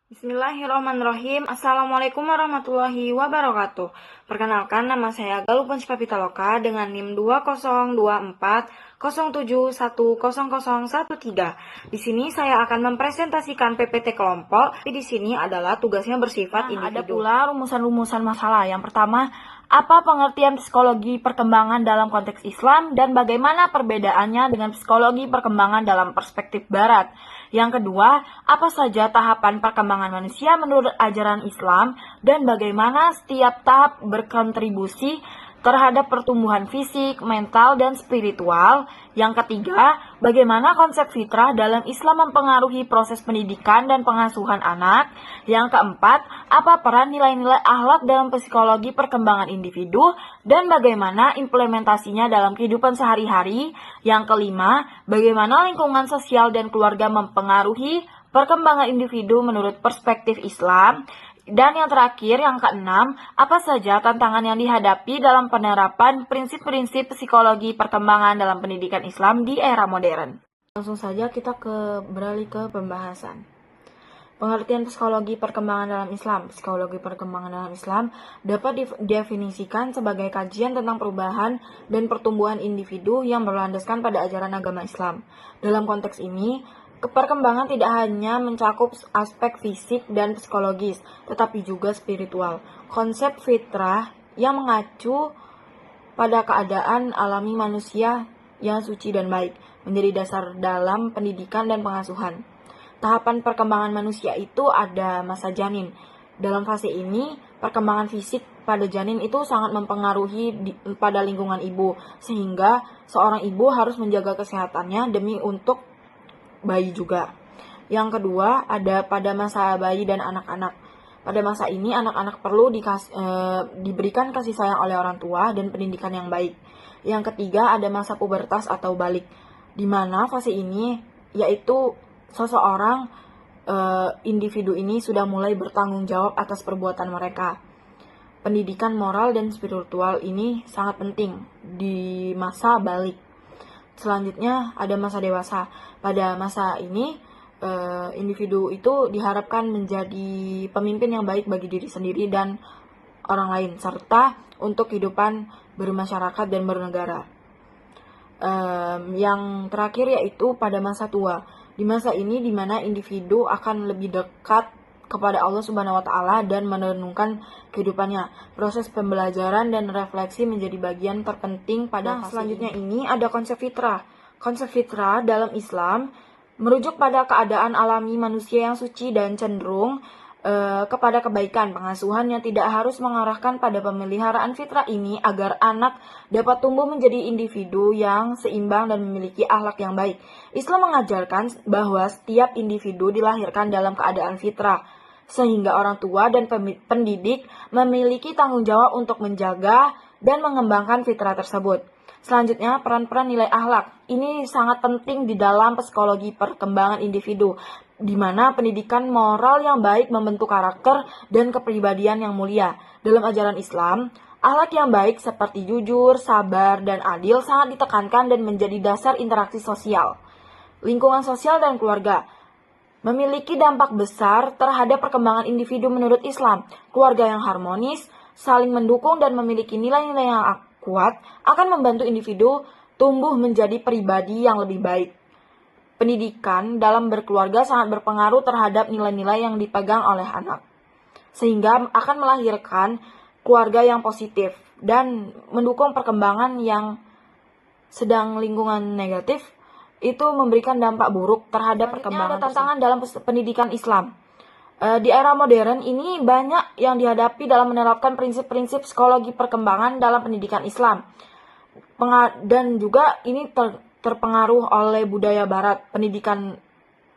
Bismillahirrahmanirrahim. Assalamualaikum warahmatullahi wabarakatuh. Perkenalkan, nama saya Galuh Punspa Pitaloka dengan NIM 202407100013. Di sini saya akan mempresentasikan PPT kelompok, tapi di sini adalah tugasnya bersifat individu. Ada pula rumusan-rumusan masalah. Yang pertama, apa pengertian psikologi perkembangan dalam konteks Islam dan bagaimana perbedaannya dengan psikologi perkembangan dalam perspektif Barat? Yang kedua, apa saja tahapan perkembangan manusia menurut ajaran Islam dan bagaimana setiap tahap berkontribusi terhadap pertumbuhan fisik, mental, dan spiritual. Yang ketiga, bagaimana konsep fitrah dalam Islam mempengaruhi proses pendidikan dan pengasuhan anak. Yang keempat, apa peran nilai-nilai akhlak dalam psikologi perkembangan individu dan bagaimana implementasinya dalam kehidupan sehari-hari. Yang kelima, bagaimana lingkungan sosial dan keluarga mempengaruhi perkembangan individu menurut perspektif Islam. Dan yang terakhir, yang keenam, apa saja tantangan yang dihadapi dalam penerapan prinsip-prinsip psikologi perkembangan dalam pendidikan Islam di era modern. Langsung saja kita beralih ke pembahasan. Pengertian psikologi perkembangan dalam Islam. Psikologi perkembangan dalam Islam dapat didefinisikan sebagai kajian tentang perubahan dan pertumbuhan individu yang berlandaskan pada ajaran agama Islam. Dalam konteks ini, perkembangan tidak hanya mencakup aspek fisik dan psikologis, tetapi juga spiritual. Konsep fitrah yang mengacu pada keadaan alami manusia yang suci dan baik menjadi dasar dalam pendidikan dan pengasuhan. Tahapan perkembangan manusia itu ada masa janin. Dalam fase ini, perkembangan fisik pada janin itu sangat mempengaruhi pada lingkungan ibu, sehingga seorang ibu harus menjaga kesehatannya demi untuk bayi juga. Yang kedua, ada pada masa bayi dan anak-anak. Pada masa ini, anak-anak perlu diberikan kasih sayang oleh orang tua dan pendidikan yang baik. Yang ketiga, ada masa pubertas atau balik, di mana fase ini yaitu seseorang individu ini sudah mulai bertanggung jawab atas perbuatan mereka. Pendidikan moral dan spiritual ini sangat penting di masa balik. Selanjutnya ada masa dewasa. Pada masa ini, individu itu diharapkan menjadi pemimpin yang baik bagi diri sendiri dan orang lain, serta untuk kehidupan bermasyarakat dan bernegara. Yang terakhir yaitu pada masa tua. Di masa ini di mana individu akan lebih dekat kepada Allah Subhanahu wa Ta'ala dan merenungkan kehidupannya. Proses pembelajaran dan refleksi menjadi bagian terpenting pada fase selanjutnya ini ada konsep fitrah. Konsep fitrah dalam Islam merujuk pada keadaan alami manusia yang suci dan cenderung kepada kebaikan. Pengasuhan yang tidak harus mengarahkan pada pemeliharaan fitrah ini agar anak dapat tumbuh menjadi individu yang seimbang dan memiliki akhlak yang baik. Islam mengajarkan bahwa setiap individu dilahirkan dalam keadaan fitrah, sehingga orang tua dan pendidik memiliki tanggung jawab untuk menjaga dan mengembangkan fitrah tersebut. Selanjutnya, peran-peran nilai akhlak. Ini sangat penting di dalam psikologi perkembangan individu, di mana pendidikan moral yang baik membentuk karakter dan kepribadian yang mulia. Dalam ajaran Islam, akhlak yang baik seperti jujur, sabar, dan adil sangat ditekankan dan menjadi dasar interaksi sosial. Lingkungan sosial dan keluarga memiliki dampak besar terhadap perkembangan individu menurut Islam. Keluarga yang harmonis, saling mendukung, dan memiliki nilai-nilai yang kuat akan membantu individu tumbuh menjadi pribadi yang lebih baik. Pendidikan dalam berkeluarga sangat berpengaruh terhadap nilai-nilai yang dipegang oleh anak, sehingga akan melahirkan keluarga yang positif dan mendukung perkembangan yang sedang lingkungan negatif itu memberikan dampak buruk terhadap perkembangan. Ada tantangan dalam pendidikan Islam. Di era modern ini banyak yang dihadapi dalam menerapkan prinsip-prinsip psikologi perkembangan dalam pendidikan Islam. Dan juga ini terpengaruh oleh budaya Barat. Pendidikan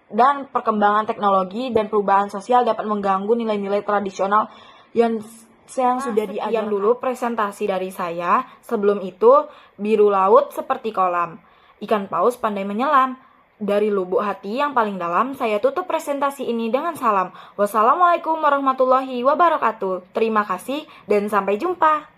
dan perkembangan teknologi dan perubahan sosial dapat mengganggu nilai-nilai tradisional yang sudah diajarkan. Sekian dulu presentasi dari saya. Sebelum itu, biru laut seperti kolam, ikan paus pandai menyelam. Dari lubuk hati yang paling dalam, saya tutup presentasi ini dengan salam. Wassalamualaikum warahmatullahi wabarakatuh. Terima kasih dan sampai jumpa.